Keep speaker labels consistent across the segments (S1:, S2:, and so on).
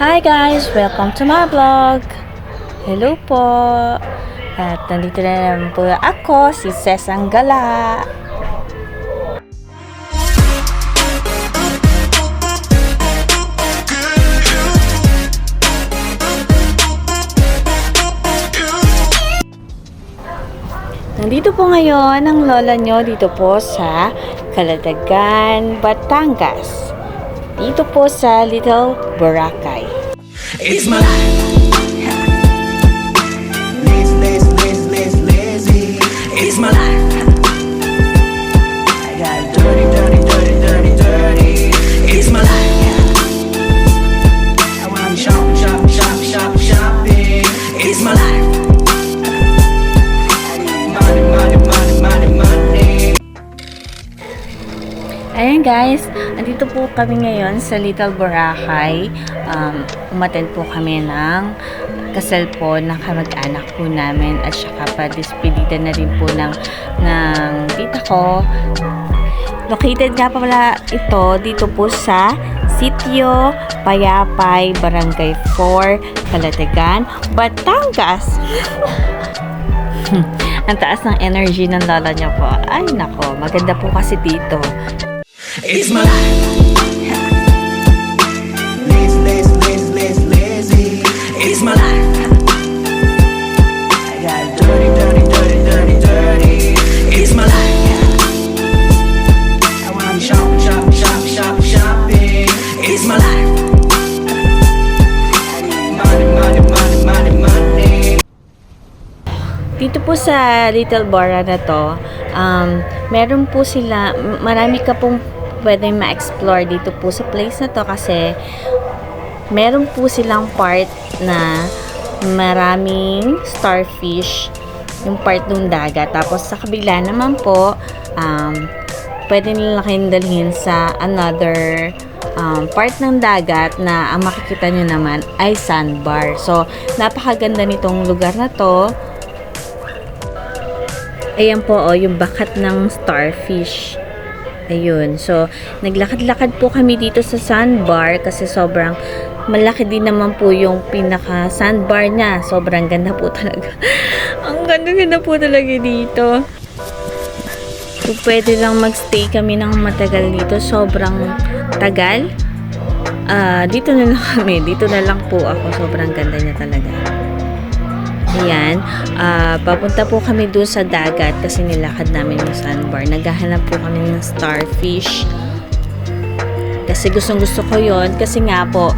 S1: Hi guys! Welcome to my vlog! Hello po! At nandito na naman po ako, si Ses ang Gala. Nandito po ngayon ang lola nyo dito po sa Calatagan, Batangas. Dito po sa Little Boracay.
S2: It's my life. Lazy. It's my life. I got dirty. It's my life. I want shopping. It's my life. I need money.
S1: Ayan guys, andito po kami ngayon sa Little Boracay. Umattend po kami ng kasal po ng kamag-anak po namin at saka pa-despedida na rin po ng tita ko. Located nga pala ito dito po sa Sitio Payapay, Barangay 4, Calatagan, Batangas. Ang taas ng energy ng lola niya po. Ay nako, maganda po kasi dito.
S2: It's my life. Lazy. It's my life. I got dirty. It's my life. I want shopping. It's my life. I need money.
S1: Dito po sa Little Bora na to, meron po sila, marami ka pong pwedeng ma-explore dito po sa place na to kasi meron po silang part na maraming starfish, yung part ng dagat. Tapos sa kabila naman po, pwede nila kayong dalhin sa another part ng dagat na ang makikita nyo naman ay sandbar. So, napakaganda nitong lugar na to. Ayan po, yung bakat ng starfish. Ayun. So, naglakad-lakad po kami dito sa sandbar kasi sobrang malaki din naman po yung pinaka sandbar niya. Sobrang ganda po talaga. Ang ganda po talaga dito. Kung pwede lang magstay kami ng matagal dito, sobrang tagal. Dito na lang kami. Dito na lang po ako. Sobrang ganda niya talaga. Ayan, papunta po kami doon sa dagat kasi nilakad namin yung sandbar. Naghahanap po kami ng starfish. Kasi gustong-gusto ko yon kasi nga po,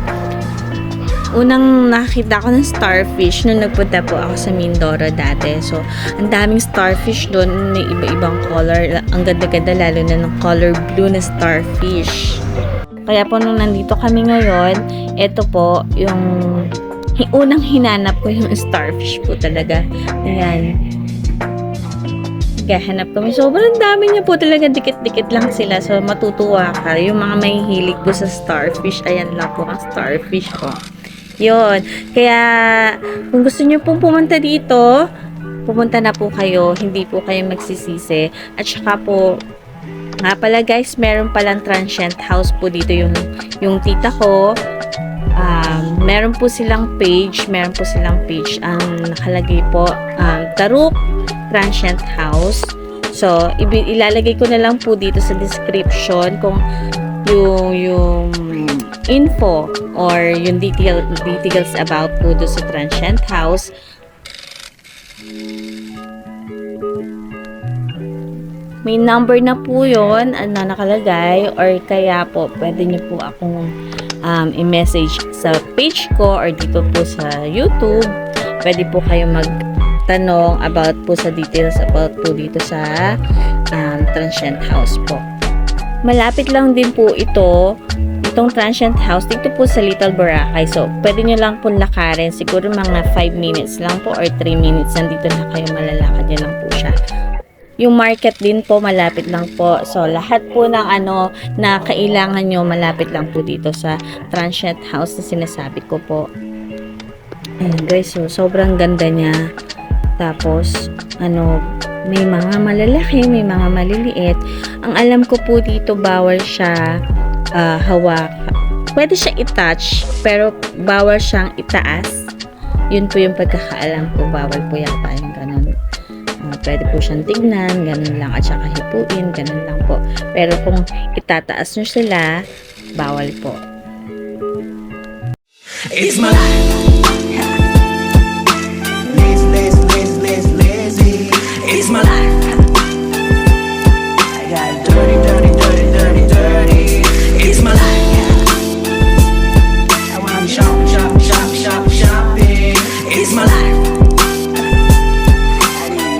S1: unang nakita ko ng starfish nung nagpunta po ako sa Mindoro dati. So, ang daming starfish doon, may iba-ibang color. Ang ganda-ganda lalo na ng color blue na starfish. Kaya po nung nandito kami ngayon, ito po yung unang hinanap ko yung starfish po talaga. Ayan. Gahanap kami. Sobrang dami niya po talaga. Dikit-dikit lang sila. So, matutuwa ka. Yung mga may hilig po sa starfish, ayan lang po ang starfish ko. Yun. Kaya, kung gusto niyo pong pumunta dito, pumunta na po kayo. Hindi po kayo magsisisi. At saka po, nga pala guys, meron palang transient house po dito yung tita ko. Meron po silang page. Ang nakalagay po, Taruk Transient House. So, ilalagay ko na lang po dito sa description kung yung info or yung details about po doon sa Transient House. May number na po yun na nakalagay or kaya po pwede niyo po akong i-message sa page ko or dito po sa YouTube. Pwede po kayo magtanong about po sa details about po dito sa transient house po. Malapit lang din po itong transient house dito po sa Little Boracay. So, pwede nyo lang po lakarin. Siguro mga 5 minutes lang po or 3 minutes. Nandito na kayo, malalakad nyo lang po siya. Yung market din po, malapit lang po. So, lahat po ng na kailangan nyo, malapit lang po dito sa transient house na sinasabi ko po. Ayan guys, so, sobrang ganda niya. Tapos, may mga malalaki, may mga maliliit. Ang alam ko po dito, bawal siya Pwede siya i-touch, pero bawal siyang itaas. Yun po yung pagkakaalam ko, bawal po yata yung ganun. Pwede po siyang tignan, ganun lang, at saka hipuin, ganun lang po. Pero kung itataas nyo sila, bawal po.
S2: It's my life. Lazy, lazy, lazy, lazy, lazy. It's my life. I got dirty, dirty, dirty, dirty, dirty. It's my life. I wanna shop, shop, shop, shop, shopping. It's my life.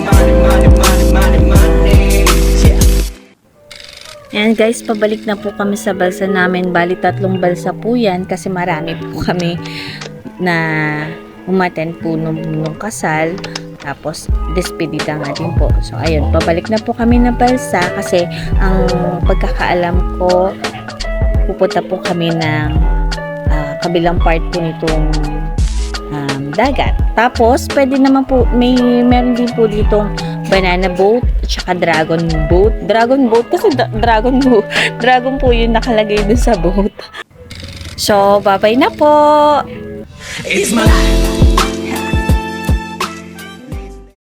S2: Money, money, money, money, money. Yeah.
S1: Ayan guys, pabalik na po kami sa balsa namin. Bali 3 balsa po yan kasi marami po kami na umattend po nung kasal. Tapos, despedida nga din po. So, ayun, pabalik na po kami ng balsa kasi ang pagkakaalam ko, pupunta po kami ng kabilang part po nitong dagat. Tapos, pwede naman po, meron din po ditong banana boat at saka dragon boat. Dragon boat kasi dragon po yung nakalagay dun sa boat. So, bye-bye na po!
S2: It's my life.